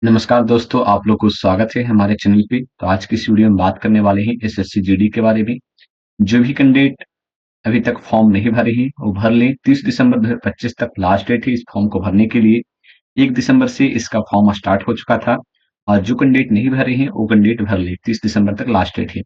नमस्कार दोस्तों, आप लोग को स्वागत है हमारे चैनल पे। तो आज की इस वीडियो में बात करने वाले हैं एसएससी जीडी के बारे में। जो भी कैंडिडेट अभी तक फॉर्म नहीं भरे हैं वो भर लें। 30 दिसंबर 2025 तक लास्ट डेट है इस फॉर्म को भरने के लिए। 1 दिसंबर से इसका फॉर्म स्टार्ट हो चुका था और जो कैंडिडेट नहीं भरे हैं वो कैंडिडेट भर लें। 30 दिसंबर तक लास्ट डेट है।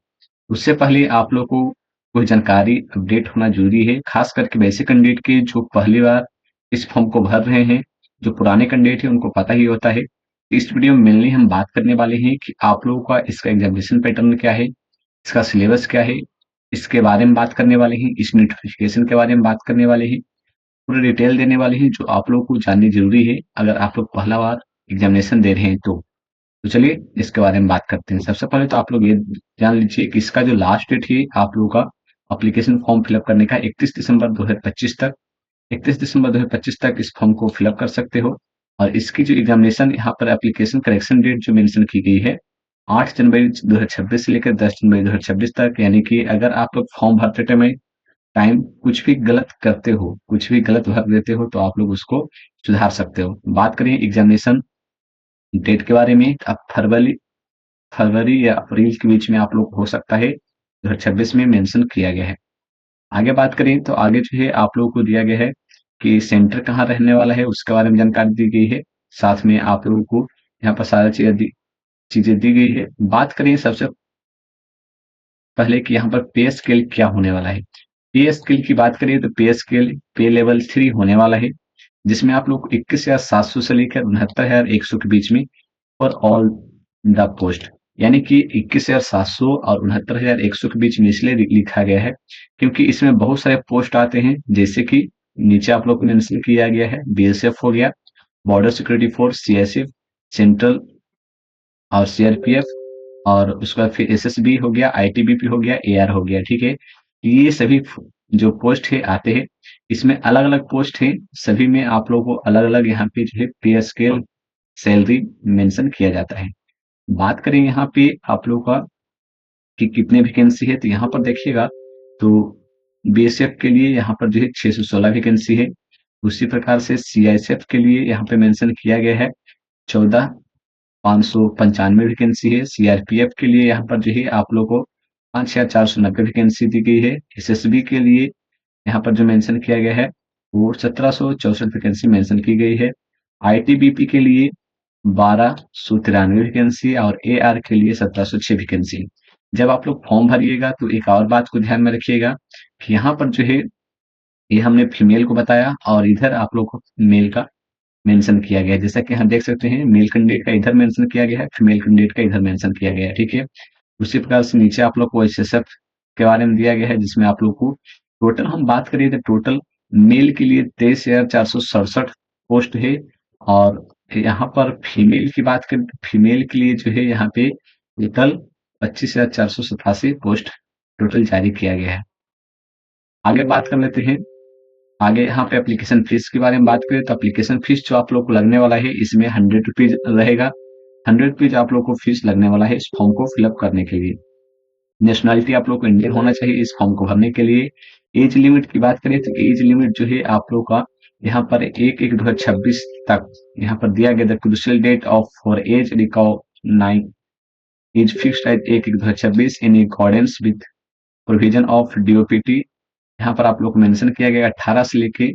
उससे पहले आप लोग को कोई जानकारी अपडेट होना जरूरी है, खास करके वैसे कैंडिडेट के जो पहली बार इस फॉर्म को भर रहे हैं। जो पुराने कैंडिडेट हैं उनको पता ही होता है। इस वीडियो में मेनली हम बात करने वाले हैं कि आप लोगों का इसका एग्जामिनेशन पैटर्न क्या है, इसका सिलेबस क्या है, इसके बारे में बात करने वाले हैं, इस नोटिफिकेशन के बारे में बात करने वाले हैं, पूरे डिटेल देने वाले हैं जो आप लोगों को जाननी जरूरी है अगर आप लोग पहला बार एग्जामिनेशन दे रहे हैं तो चलिए इसके बारे में बात करते हैं। सबसे पहले तो आप लोग ये जान लीजिए कि इसका जो लास्ट डेट है आप लोगों का एप्लीकेशन फॉर्म फिलअप करने का 31 दिसंबर 2025 तक। 31 दिसंबर 2025 तक इस फॉर्म को फिलअप कर सकते हो। और इसकी जो एग्जामिनेशन यहाँ पर एप्लीकेशन करेक्शन डेट जो मेंशन की गई है 8 जनवरी 2026 से लेकर 10 जनवरी 2026 तक। यानी कि अगर आप लोग फॉर्म भरते टाइम कुछ भी गलत करते हो, कुछ भी गलत भर देते हो तो आप लोग उसको सुधार सकते हो। बात करें एग्जामिनेशन डेट के बारे में, अब फरवरी फरवरी या अप्रैल के बीच में आप लोग हो सकता है 2026 में मेंशन किया गया है। आगे बात करें तो आगे जो है आप लोगों को दिया गया है कि सेंटर कहाँ रहने वाला है उसके बारे में जानकारी दी गई है। साथ में आप लोगों को यहाँ पर सारी चीजें दी गई है। बात करें सबसे पहले कि यहाँ पर पे स्केल क्या होने वाला है। पे स्केल की बात करें तो पे स्केल पे लेवल 3 होने वाला है, जिसमें आप लोग 21,700 से लेकर 69,100 के बीच में फॉर ऑल द पोस्ट। यानी कि 21,700 और 69,100 के बीच में इसलिए लिखा गया है क्योंकि इसमें बहुत सारे पोस्ट आते हैं, जैसे कि नीचे आप लोग को मेंशन किया गया है। बीएसएफ हो गया, border security force, CSF, central और सीआरपीएफ, और उसके बाद फिर एसएसबी हो गया, आईटीबीपी हो गया, एआर हो गया। ठीक है, ये सभी जो पोस्ट है आते हैं। इसमें अलग अलग पोस्ट है, सभी में आप लोगों को अलग अलग यहाँ पे जो है पे स्केल सैलरी मेंशन किया जाता है। बात करें यहाँ पे आप लोगों का कि कितने वैकेंसी है, तो यहाँ पर देखिएगा तो बीएसएफ के लिए यहाँ पर जो है 616 वैकेंसी है। उसी प्रकार से सीआईएसएफ के लिए यहाँ पे मेंशन किया गया है 14,595 वैकेंसी है। सीआरपीएफ के लिए यहाँ पर जो है आप लोगों को 5,490 वैकेंसी दी गई है। एसएसबी के लिए यहाँ पर जो मेंशन किया गया है वो 1764 वैकेंसी मेंशन की गई है। आईटीबीपी के लिए 1293 वैकेंसी और एआर के लिए 1706 वैकेंसी। जब आप लोग फॉर्म भरिएगा तो एक और बात को ध्यान में रखिएगा कि यहाँ पर जो है ये हमने फीमेल को बताया और इधर आप लोग को मेल का मेंशन किया गया है। जैसा कि हम देख सकते हैं मेल कैंडिडेट का इधर मेंशन किया गया है, फीमेल कैंडिडेट का इधर मेंशन किया गया है। ठीक है, उसी प्रकार से नीचे आप लोग को एसएसएफ के बारे में दिया गया है, जिसमें आप लोग को टोटल हम बात करें तो टोटल मेल के लिए 23,467 पोस्ट है। और यहाँ पर फीमेल की बात करें तो फीमेल के लिए जो है यहाँ पे टोटल 25,487 पोस्ट टोटल जारी किया गया है। आगे बात कर लेते हैं। आगे यहाँ पे एप्लीकेशन फीस के बारे में बात करें तो एप्लीकेशन फीस जो आप लोग को लगने वाला है इसमें 100 रुपीज रहेगा। 100 रुपीज आप लोग को फीस लगने वाला है इस फॉर्म को फिलअप करने के लिए। नेशनलिटी आप लोग को इंडियन होना चाहिए इस फॉर्म को भरने के लिए। एज लिमिट की बात करें तो एज लिमिट जो है आप लोग का यहाँ पर 1/1/2026 तक यहाँ पर दिया गया। The crucial date of for age recognise is fixed at 1/1/2026 in accordance with provision of DoPT. यहाँ पर आप लोग को मेंशन किया गया 18 से लेके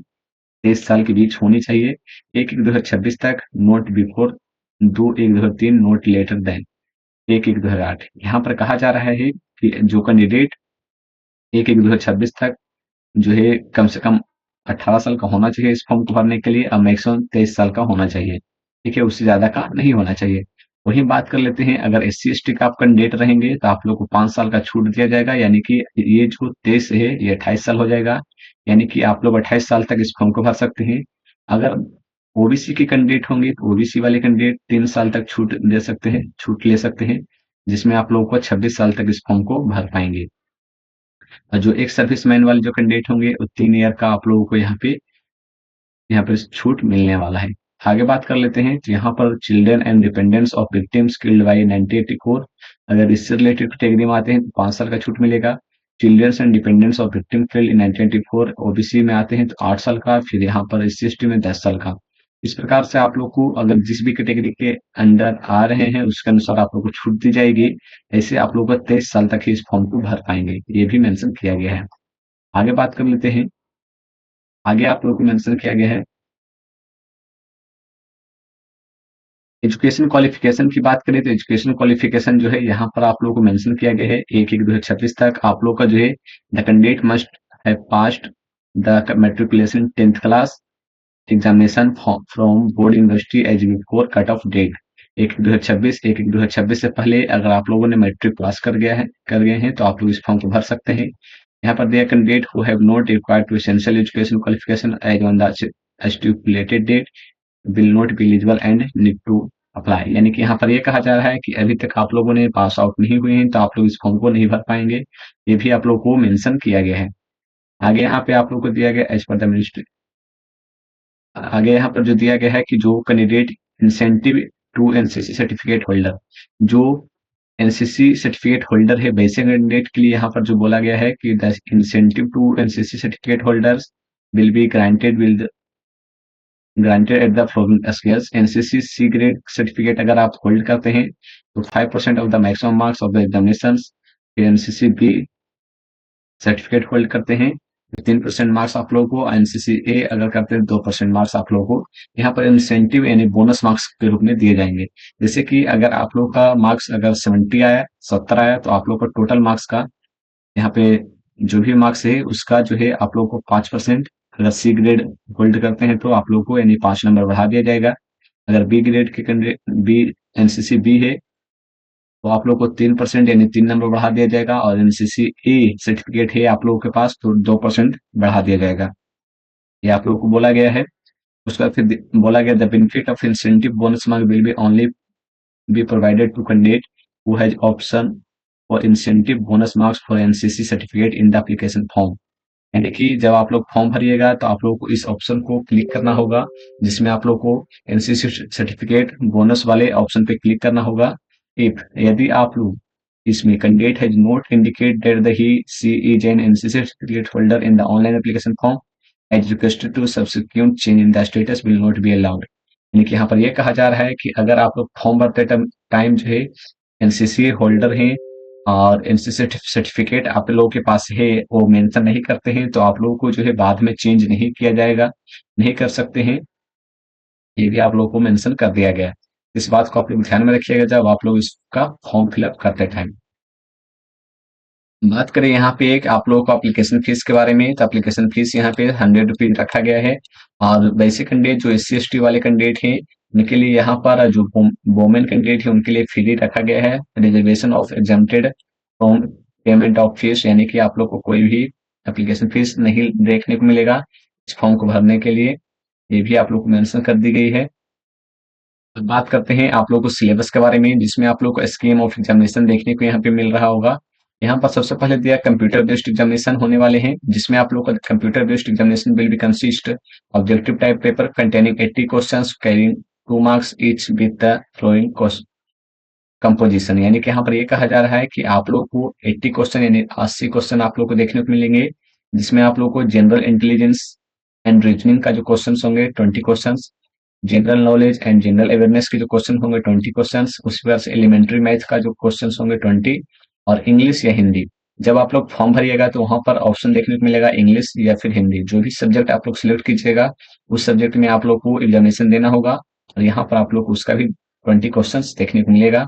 23 साल के बीच होनी चाहिए। 1/1/2026 तक, not before 2/1/2003, not later than 1/1/2008। यहाँ पर कहा जा रहा है कि जो कैंडिडेट 1/1/2026 तक जो है कम से कम 18 साल का होना चाहिए इस फॉर्म को भरने के लिए, और मैक्सिमम 23 साल का होना चाहिए। ठीक है, उससे ज्यादा का नहीं होना चाहिए। वहीं बात कर लेते हैं, अगर SC/ST का आप कैंडिडेट रहेंगे तो आप लोग को 5 साल का छूट दिया जाएगा। यानी कि ये जो 23 है ये 28 साल हो जाएगा। यानी कि आप लोग 28 साल तक इस फॉर्म को भर सकते हैं। अगर ओबीसी के कैंडिडेट होंगे तो ओबीसी वाले कैंडिडेट 3 साल तक छूट दे सकते हैं, छूट ले सकते हैं, जिसमें आप लोगों को 26 साल तक इस फॉर्म को भर पाएंगे। और जो एक सर्विसमैन वाले जो कैंडिडेट होंगे वो 3 ईयर का आप लोगों को यहाँ पे छूट मिलने वाला है। आगे बात कर लेते हैं तो यहाँ पर children and dependents of victims killed by 1984, अगर इससे रिलेटेड कैटेगरी में आते हैं तो 5 साल का छूट मिलेगा। Children's and dependents of victim killed in 1984 OBC में आते हैं तो 8 साल का, फिर यहाँ पर SC/ST में 10 साल का। इस प्रकार से आप लोग को अगर जिस भी कैटेगरी के अंडर आ रहे हैं उसके अनुसार आप लोग को छूट दी जाएगी। ऐसे आप लोग 23 साल तक ही इस फॉर्म को भर पाएंगे, ये भी मेंशन किया गया है। आगे बात कर लेते हैं। आगे आप लोग को मेंशन किया गया है एजुकेशन क्वालिफिकेशन की। बात करें तो एजुकेशन क्वालिफिकेशन जो है यहाँ पर आप लोगों को मेंशन किया गया है 1/1/2026 तक आप लोग का जो है the candidate must have passed the matriculation 10th class examination from board university as before cut off date. 1/1/2026 से पहले अगर आप लोगों ने मैट्रिक पास कर गए हैं तो आप लोग इस फॉर्म को भर सकते हैं। यहाँ पर दिया candidate who have not required to essential education qualification as on the stipulated date will not be eligible and need to apply. यानी कि यहाँ पर ये कहा जा रहा है कि अभी तक आप लोगों ने पास आउट नहीं हुए हैं तो आप लोग इस फॉर्म को नहीं भर पाएंगे। ये भी आप लोग को मेंशन किया गया है। आगे यहाँ पे आप लोग को दिया गया एज पर द मिनिस्ट्री। आगे यहाँ पर जो दिया गया है कि जो candidate incentive to NCC certificate holder, जो एनसीसी सर्टिफिकेट होल्डर है वैसे कैंडिडेट के लिए यहाँ पर जो बोला गया है कि the incentive to NCC certificate holders will be granted at the following scales. NCC C grade certificate अगर आप होल्ड करते हैं तो 5% of the maximum marks of the examination. NCC B certificate hold करते हैं 3% मार्क्स आप लोगों को। एनसीसी ए अगर करते हैं 2% मार्क्स आप लोगों को यहाँ पर इंसेंटिव यानी बोनस मार्क्स के रूप में दिए जाएंगे। जैसे कि अगर आप लोग का मार्क्स अगर 70 आया तो आप लोग को टोटल मार्क्स का यहाँ पे जो भी मार्क्स है उसका जो है आप लोग को 5%। अगर सी ग्रेड होल्ड करते हैं तो आप लोग को यानी 5 नंबर बढ़ा दिया जाएगा। अगर बी ग्रेड के कैंडिडेट बी एनसीसी बी है तो आप लोग को 3% यानी 3 नंबर बढ़ा दिया जाएगा। और एनसीसी ए सर्टिफिकेट है आप लोगों के पास तो 2% बढ़ा दिया जाएगा। ये आप लोगों को बोला गया है। उसका फिर बोला गया the benefit of incentive bonus mark will be only be provided to candidate who has option for incentive bonus marks for NCC certificate in the application form. यानी कि जब आप लोग फॉर्म भरिएगा तो आप लोगों को इस ऑप्शन को क्लिक करना होगा जिसमें आप लोग को एनसीसी सर्टिफिकेट बोनस वाले ऑप्शन पे क्लिक करना होगा। इफ यदि आप लोग इसमें candidate has not indicate that the he she is an NCC certificate holder in the online application form as requested to subsequent change in the status will not be allowed. यानी कि यहाँ पर यह कहा जा रहा है कि अगर आप लोग फॉर्म भरते टाइम जो है एनसीसी होल्डर हैं और एनसीसी सर्टिफिकेट आप लोगों के पास है वो मेंशन नहीं करते हैं तो आप लोगों को जो है बाद में चेंज नहीं किया जाएगा, नहीं कर सकते हैं। ये भी आप लोगों को मेंशन कर दिया गया है। इस बात को आप लोग ध्यान में रखिएगा जब आप लोग इसका फॉर्म फिलअप करते टाइम। बात करें यहाँ पे एक आप लोगों को एप्लीकेशन फीस के बारे में तो एप्लीकेशन फीस यहाँ पे 100 रुपीज रखा गया है। और वैसे कैंडिडेट जो SC ST वाले कैंडिडेट हैं उनके लिए यहाँ पर जो वोमेन कैंडिडेट है उनके लिए फ्री रखा गया है। Reservation of exempted from payment of fees, यानी कि आप लोग को कोई भी एप्लीकेशन फीस नहीं देखने को मिलेगा इस फॉर्म को भरने के लिए। ये भी आप लोग को मेंशन कर दी गई है। अब बात करते हैं आप लोगों को सिलेबस के बारे में जिसमें आप लोग को स्कीम ऑफ एग्जामिनेशन देखने को यहाँ पे मिल रहा होगा। यहाँ पर सबसे पहले दिया कंप्यूटर बेस्ड एग्जामिनेशन होने वाले हैं जिसमें आप लोग का computer based examination will be consist objective type paper containing 80 questions carrying 2 marks each with the flowing composition. यानी कि यहाँ पर ये कहा जा रहा है कि आप लोग को 80 क्वेश्चन यानी 80 क्वेश्चन आप लोग को देखने को मिलेंगे जिसमें आप लोग को जनरल इंटेलिजेंस एंड रीजनिंग का जो क्वेश्चन होंगे 20 question, general knowledge and general awareness के जो क्वेश्चन होंगे 20 क्वेश्चंस, उसी प्रकार से एलिमेंट्री मैथ का जो क्वेश्चंस होंगे 20 और इंग्लिश या हिंदी। जब आप लोग फॉर्म भरिएगा तो वहां पर ऑप्शन देखने को मिलेगा इंग्लिश या फिर हिंदी, जो भी सब्जेक्ट आप लोग सिलेक्ट कीजिएगा उस सब्जेक्ट में आप लोग को एग्जामिनेशन देना होगा और यहाँ पर आप लोग को उसका भी 20 क्वेश्चन देखने को मिलेगा।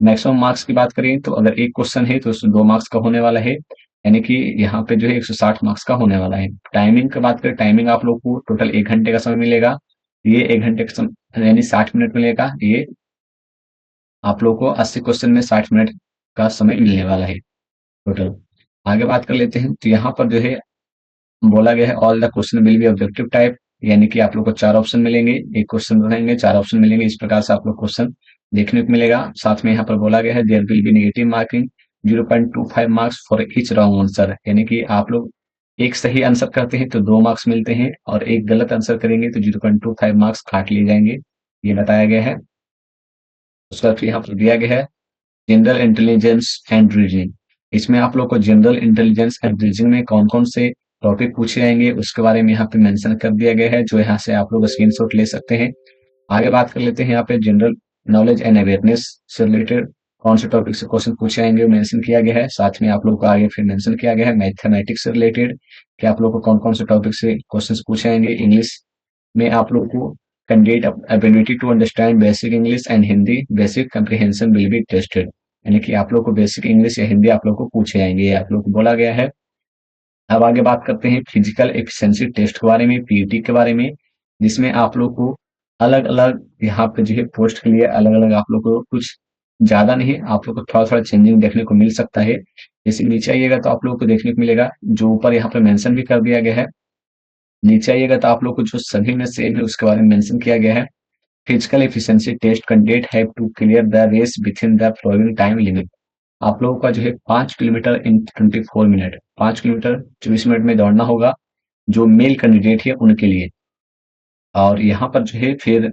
मैक्सिमम मार्क्स की बात करें तो अगर एक क्वेश्चन है तो उसमें 2 मार्क्स का होने वाला है, यानी कि यहाँ पे जो है 160 मार्क्स का होने वाला है। टाइमिंग की बात करें, टाइमिंग आप लोग को टोटल 1 घंटे का समय मिलेगा। ये 1 घंटे का समय यानी 60 मिनट मिलेगा। ये आप लोग को 80 क्वेश्चन में 60 मिनट का समय मिलने वाला है टोटल। आगे बात कर लेते हैं तो यहाँ पर जो है बोला गया है all the question will be objective type, यानी कि आप लोग को 4 ऑप्शन मिलेंगे, एक क्वेश्चन रहेंगे 4 ऑप्शन मिलेंगे। इस प्रकार से आप लोग क्वेश्चन देखने को मिलेगा। साथ में यहाँ पर बोला गया है there will be negative marking 0.25 marks for each wrong answer, यानी कि आप लोग एक सही आंसर करते हैं तो 2 मार्क्स मिलते हैं और एक गलत आंसर करेंगे तो 0.25 मार्क्स काट लिए जाएंगे, ये बताया गया है। उसका फिर यहाँ पर दिया गया है जनरल इंटेलिजेंस एंड रीजनिंग। इसमें आप लोग को जनरल इंटेलिजेंस एंड रीजनिंग में कौन कौन से टॉपिक पूछे जाएंगे उसके बारे में यहाँ पे मेंशन कर दिया गया है, जो यहाँ से आप लोग स्क्रीनशॉट ले सकते हैं। आगे बात कर लेते हैं यहाँ पे जनरल नॉलेज एंड अवेयरनेस से रिलेटेड कौन से टॉपिक से क्वेश्चन पूछे जाएंगे वो मेंशन किया गया है। साथ में आप लोग को आगे फिर मेंशन किया गया है मैथमेटिक्स से रिलेटेड कि आप लोग को कौन कौन से टॉपिक से क्वेश्चन पूछे जाएंगे। इंग्लिश में आप लोग को candidate ability to understand basic English and Hindi basic comprehension will be tested, यानी कि आप लोग को बेसिक इंग्लिश या हिंदी आप लोग को पूछे जाएंगे, ये आप लोग को बोला गया है। अब आगे बात करते हैं फिजिकल एफिशिएंसी टेस्ट के बारे में, पीईटी के बारे में, जिसमें आप लोग को अलग अलग यहाँ पे जो है पोस्ट के लिए अलग अलग आप लोग को कुछ ज्यादा नहीं, आप लोग को थोड़ा थोड़ा चेंजिंग देखने को मिल सकता है। जैसे नीचे आइएगा तो आप लोग को देखने को मिलेगा, जो ऊपर यहाँ पे मेंशन भी कर दिया गया है, नीचे आइएगा तो आप लोग को जो सभी में सेम है उसके बारे में मेंशन किया गया है। Physical efficiency test candidate have to clear the race within the following time limit. आप लोगों का जो है 5 kilometre in 24 minute, 5 kilometre 24 minute में दौड़ना होगा, जो मेल कैंडिडेट है उनके लिए। और यहाँ पर जो है फिर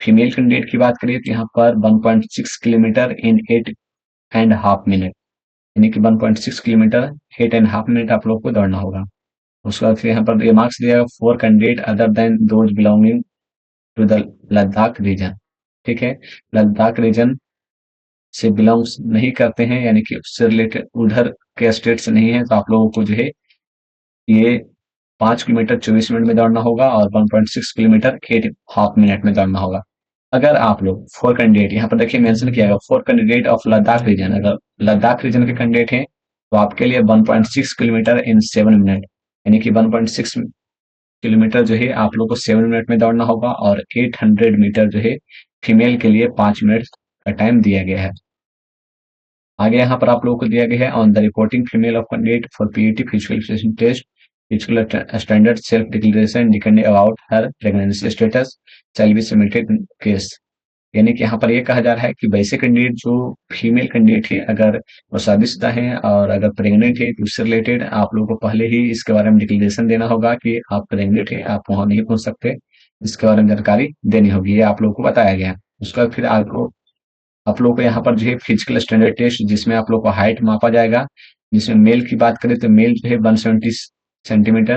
फीमेल कैंडिडेट की बात करें तो यहाँ पर 1.6 किलोमीटर इन 8.5 मिनट, यानी कि 1.6 किलोमीटर 8.5 मिनट आप लोग को दौड़ना होगा। उसके बाद फिर यहाँ पर रिमार्क्स दिया for candidate other than those belonging to the Ladakh region. ठीक है, लद्दाख रीजन से बिलोंग्स नहीं करते हैं, यानी कि उससे रिलेटेड उधर के स्टेट से नहीं है, तो आप लोगों को जो है ये 5 किलोमीटर 24 मिनट में दौड़ना होगा और 1.6 किलोमीटर 8.5 मिनट में दौड़ना होगा। अगर आप लोग फोर कैंडिडेट यहाँ पर देखिए मेंशन किया गया for candidate of Ladakh region, अगर लद्दाख रीजन के कैंडिडेट हैं तो आपके लिए 1.6 किलोमीटर इन 7 मिनट, यानी कि 1.6 किलोमीटर जो है आप लोग को 7 मिनट में दौड़ना होगा, और 800 मीटर जो है फीमेल के लिए 5 मिनट का टाइम दिया गया है। आगे यहाँ पर आप लोगों को दिया गया है on the reporting female of candidate for PET physical test physical standard self declaration depending about her pregnancy status shall be submitted in case, यानी कि यहाँ पर ये कहा जा रहा है कि वैसे कैंडिडेट जो फीमेल कैंडिडेट है अगर वो शादीशुदा है और अगर प्रेग्नेंट है तो उससे रिलेटेड आप लोगों को पहले ही इसके बारे में डिक्लेरेशन देना होगा कि आप प्रेग्नेंट है, आप वहां नहीं पहुंच सकते, इसके बारे में जानकारी देनी होगी, ये आप लोगों को बताया गया है। उसके बाद फिर आपको आप लोग को यहाँ पर जो है फिजिकल स्टैंडर्ड टेस्ट जिसमें आप लोग को हाइट मापा जाएगा, जिसमें मेल की बात करें तो मेल जो है 170 सेंटीमीटर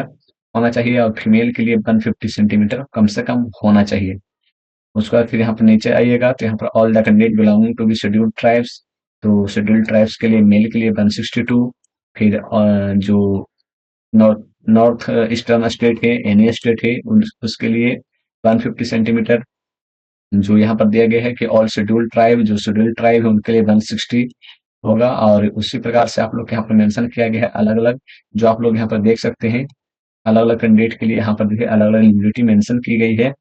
होना चाहिए और फीमेल के लिए 150 सेंटीमीटर कम से कम होना चाहिए। उसके बाद फिर यहाँ पर नीचे आइएगा तो यहाँ पर all the candidate belonging to be scheduled tribes, तो शेड्यूल्ड ट्राइब्स के लिए मेल के लिए 162, फिर जो नॉर्थ नॉर्थ ईस्टर्न स्टेट है एनी स्टेट है उसके लिए 150 सेंटीमीटर, जो यहाँ पर दिया गया है कि ऑल शेड्यूल्ड ट्राइब, जो शेड्यूल्ड ट्राइब है उनके लिए 160 होगा। और उसी प्रकार से आप लोग यहाँ पर मेंशन किया गया है अलग अलग, जो आप लोग यहाँ पर देख सकते हैं अलग अलग कैंडिडेट के लिए यहाँ पर देखिए अलग अलग लिमिलिटी मेंशन की गई है,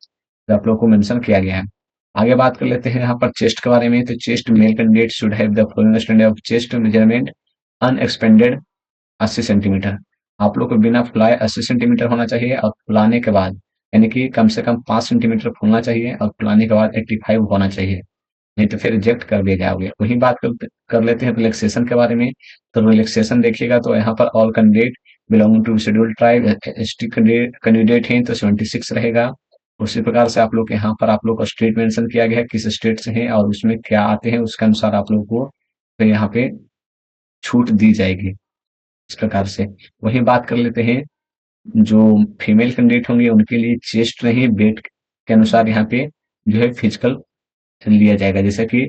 जो आप लोग को मेंशन किया गया है। आगे बात कर लेते हैं यहाँ पर चेस्ट के बारे में, तो chest male candidate should have the following standard of chest measurement unexpanded 80 centimetre, आप लोग को बिना फुलाए 80 सेंटीमीटर होना चाहिए और फुलाने के बाद यानी कि कम से कम 5 सेंटीमीटर फूलना चाहिए और फुलाने के बाद 85 होना चाहिए, नहीं तो फिर रिजेक्ट कर दिए जाओगे। वही बात कर लेते हैं रिलैक्सेशन के बारे में, तो रिलैक्सेशन देखिएगा तो यहाँ पर all candidate belonging to scheduled tribe ST candidate हैं तो 76 रहेगा। उसी प्रकार से आप लोग यहाँ पर आप लोग को स्टेट मेंशन किया गया है किस स्टेट से हैं और उसमें क्या आते हैं, उसके अनुसार आप लोग को तो यहाँ पे छूट दी जाएगी इस प्रकार से। वही बात कर लेते हैं जो फीमेल कैंडिडेट होंगे उनके लिए चेस्ट नहीं वेट के अनुसार यहाँ पे जो है फिजिकल लिया जाएगा, जैसे कि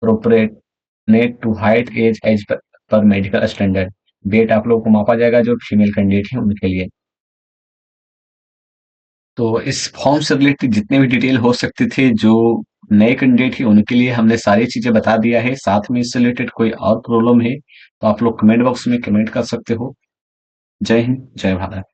proportionate to height age age पर मेडिकल स्टैंडर्ड, वेट आप लोगों को मापा जाएगा जो फीमेल कैंडिडेट है उनके लिए। तो इस फॉर्म से रिलेटेड जितने भी डिटेल हो सकते थे जो नए कैंडिडेट है उनके लिए हमने सारी चीजें बता दिया है। साथ में इससे रिलेटेड कोई और प्रॉब्लम है तो आप लोग कमेंट बॉक्स में कमेंट कर सकते हो। जय हिंद, जय भारत।